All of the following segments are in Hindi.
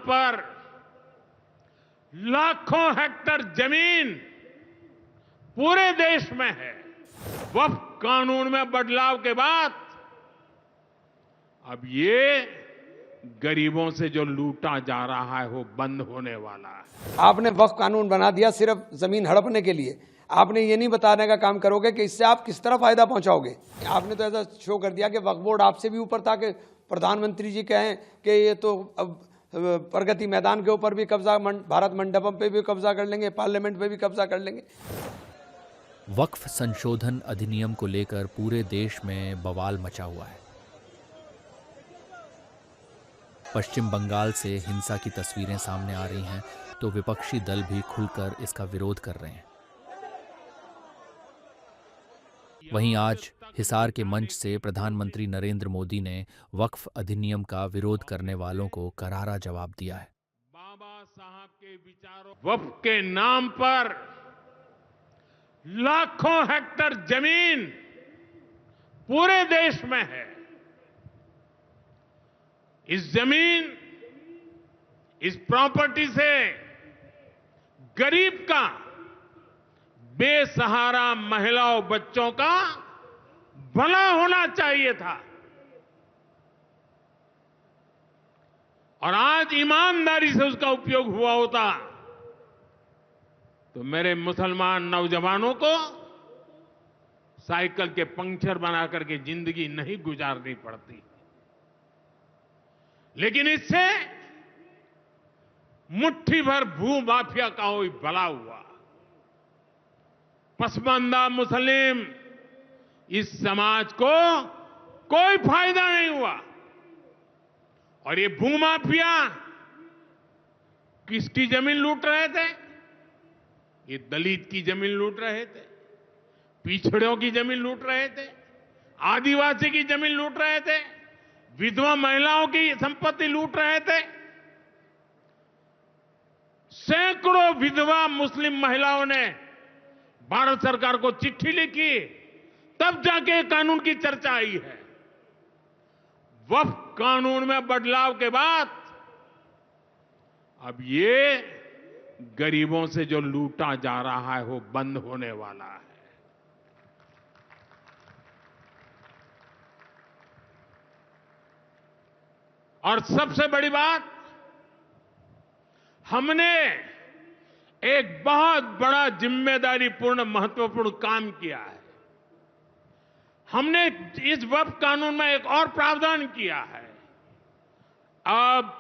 पर लाखों हेक्टेयर जमीन पूरे देश में है। वक्फ कानून में बदलाव के बाद अब ये गरीबों से जो लूटा जा रहा है वो बंद होने वाला है। आपने वक्फ कानून बना दिया सिर्फ जमीन हड़पने के लिए। आपने ये नहीं बताने का काम करोगे कि इससे आप किस तरह फायदा पहुंचाओगे। आपने तो ऐसा शो कर दिया कि वक्फ बोर्ड आपसे भी ऊपर था कि प्रधानमंत्री जी कहें कि ये तो अब प्रगति मैदान के ऊपर भी कब्जा, भारत मंडपम पे भी कब्जा कर लेंगे, पार्लियामेंट पे भी कब्जा कर लेंगे। वक्फ संशोधन अधिनियम को लेकर पूरे देश में बवाल मचा हुआ है। पश्चिम बंगाल से हिंसा की तस्वीरें सामने आ रही हैं तो विपक्षी दल भी खुलकर इसका विरोध कर रहे हैं। वहीं आज हिसार के मंच से प्रधानमंत्री नरेंद्र मोदी ने वक्फ अधिनियम का विरोध करने वालों को करारा जवाब दिया है। बाबा साहब के विचारों, वक्फ के नाम पर लाखों हेक्टेयर जमीन पूरे देश में है। इस जमीन, इस प्रॉपर्टी से गरीब का, बेसहारा महिलाओं बच्चों का भला होना चाहिए था। और आज ईमानदारी से उसका उपयोग हुआ होता तो मेरे मुसलमान नौजवानों को साइकिल के पंक्चर बना करके जिंदगी नहीं गुजारनी पड़ती। लेकिन इससे मुट्ठी भर भू माफिया का कोई भला हुआ। पसमानदा मुस्लिम इस समाज को कोई फायदा नहीं हुआ। और ये भूमाफिया किसकी जमीन लूट रहे थे? ये दलित की जमीन लूट रहे थे, पिछड़ों की जमीन लूट रहे थे, आदिवासी की जमीन लूट रहे थे, विधवा महिलाओं की संपत्ति लूट रहे थे। सैकड़ों विधवा मुस्लिम महिलाओं ने भारत सरकार को चिट्ठी लिखी, तब जाके कानून की चर्चा आई है। वक्फ कानून में बदलाव के बाद अब ये गरीबों से जो लूटा जा रहा है वो बंद होने वाला है। और सबसे बड़ी बात, हमने एक बहुत बड़ा जिम्मेदारीपूर्ण महत्वपूर्ण काम किया है। हमने इस वक्फ कानून में एक और प्रावधान किया है। अब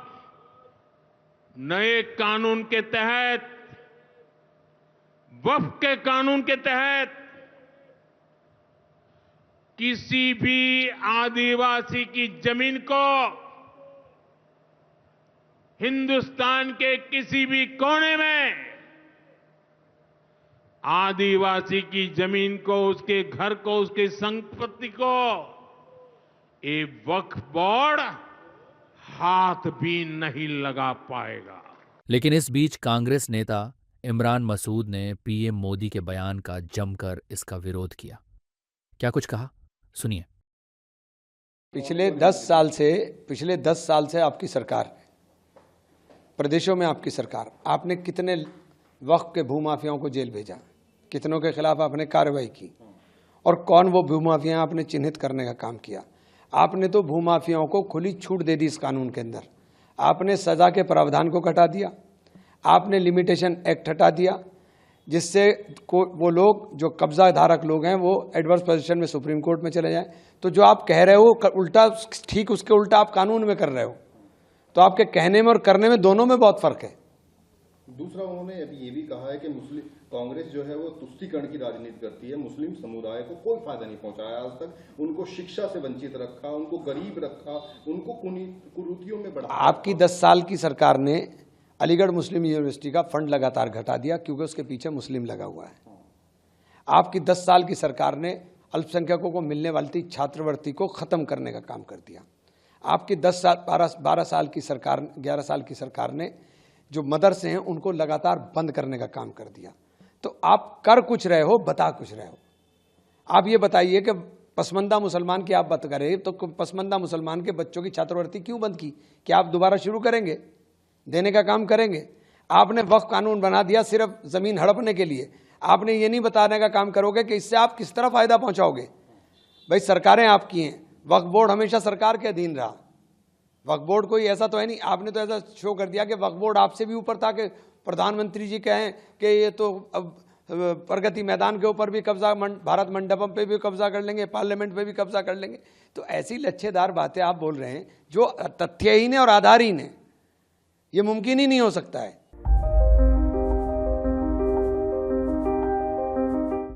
नए कानून के तहत, वक्फ के कानून के तहत किसी भी आदिवासी की जमीन को हिंदुस्तान के किसी भी कोने में आदिवासी की जमीन को, उसके घर को, उसकी संपत्ति को ये वक्फ बोर्ड हाथ भी नहीं लगा पाएगा। लेकिन इस बीच कांग्रेस नेता इमरान मसूद ने पीएम मोदी के बयान का जमकर इसका विरोध किया। क्या कुछ कहा, सुनिए। पिछले 10 साल से आपकी सरकार, प्रदेशों में आपकी सरकार, आपने कितने वक्फ के भूमाफियाओं को जेल भेजा, कितनों के खिलाफ आपने कार्रवाई की, और कौन वो भूमाफिया आपने चिन्हित करने का काम किया। आपने तो भूमाफियाओं को खुली छूट दे दी इस कानून के अंदर। आपने सजा के प्रावधान को हटा दिया, आपने लिमिटेशन एक्ट हटा दिया, जिससे वो लोग जो कब्जा धारक लोग हैं वो एडवर्स पोजीशन में सुप्रीम कोर्ट में चले जाएं। तो जो आप कह रहे हो उल्टा, ठीक उसके उल्टा आप कानून में कर रहे हो। तो आपके कहने में और करने में, दोनों में बहुत फर्क है। दूसरा, उन्होंने अभी ये भी कहा है कि मुस्लिम कांग्रेस जो है वो तुष्टीकरण की राजनीति करती है, मुस्लिम समुदाय को कोई फायदा नहीं पहुंचाया आज तक, उनको शिक्षा से वंचित रखा, उनको गरीब रखा, उनको कुरीतियों में बढ़ाया। आपकी 10 साल की सरकार ने अलीगढ़ मुस्लिम यूनिवर्सिटी का फंड लगातार घटा दिया क्योंकि उसके पीछे मुस्लिम लगा हुआ है। आपकी 10 साल की सरकार ने अल्पसंख्यकों को मिलने वाली छात्रवृत्ति को खत्म करने का काम कर दिया। आपकी 12 साल की सरकार, 11 साल की सरकार ने जो मदरसे हैं उनको लगातार बंद करने का काम कर दिया। तो आप कर कुछ रहे हो, बता कुछ रहे हो। आप ये बताइए कि पसमानदा मुसलमान की आप बात करें तो पसमानदा मुसलमान के बच्चों की छात्रवृत्ति क्यों बंद की? क्या आप दोबारा शुरू करेंगे? देने का काम करेंगे। आपने वक्फ कानून बना दिया सिर्फ ज़मीन हड़पने के लिए, आपने ये नहीं बताने का काम करोगे कि इससे आप किस तरह फ़ायदा पहुंचाओगे। भाई सरकारें आपकी हैं, वक्फ बोर्ड हमेशा सरकार के अधीन रहा, वक्फ बोर्ड कोई ऐसा तो है नहीं। आपने तो ऐसा शो कर दिया कि वक्फ बोर्ड आपसे भी ऊपर था, कि प्रधानमंत्री जी कहें कि ये तो अब प्रगति मैदान के ऊपर भी कब्जा, भारत मंडपम पे भी कब्जा कर लेंगे, पार्लियामेंट पे भी कब्जा कर लेंगे। तो ऐसी लच्छेदार बातें आप बोल रहे हैं जो तथ्यहीन है और आधारहीन है। ये मुमकिन ही नहीं हो सकता है।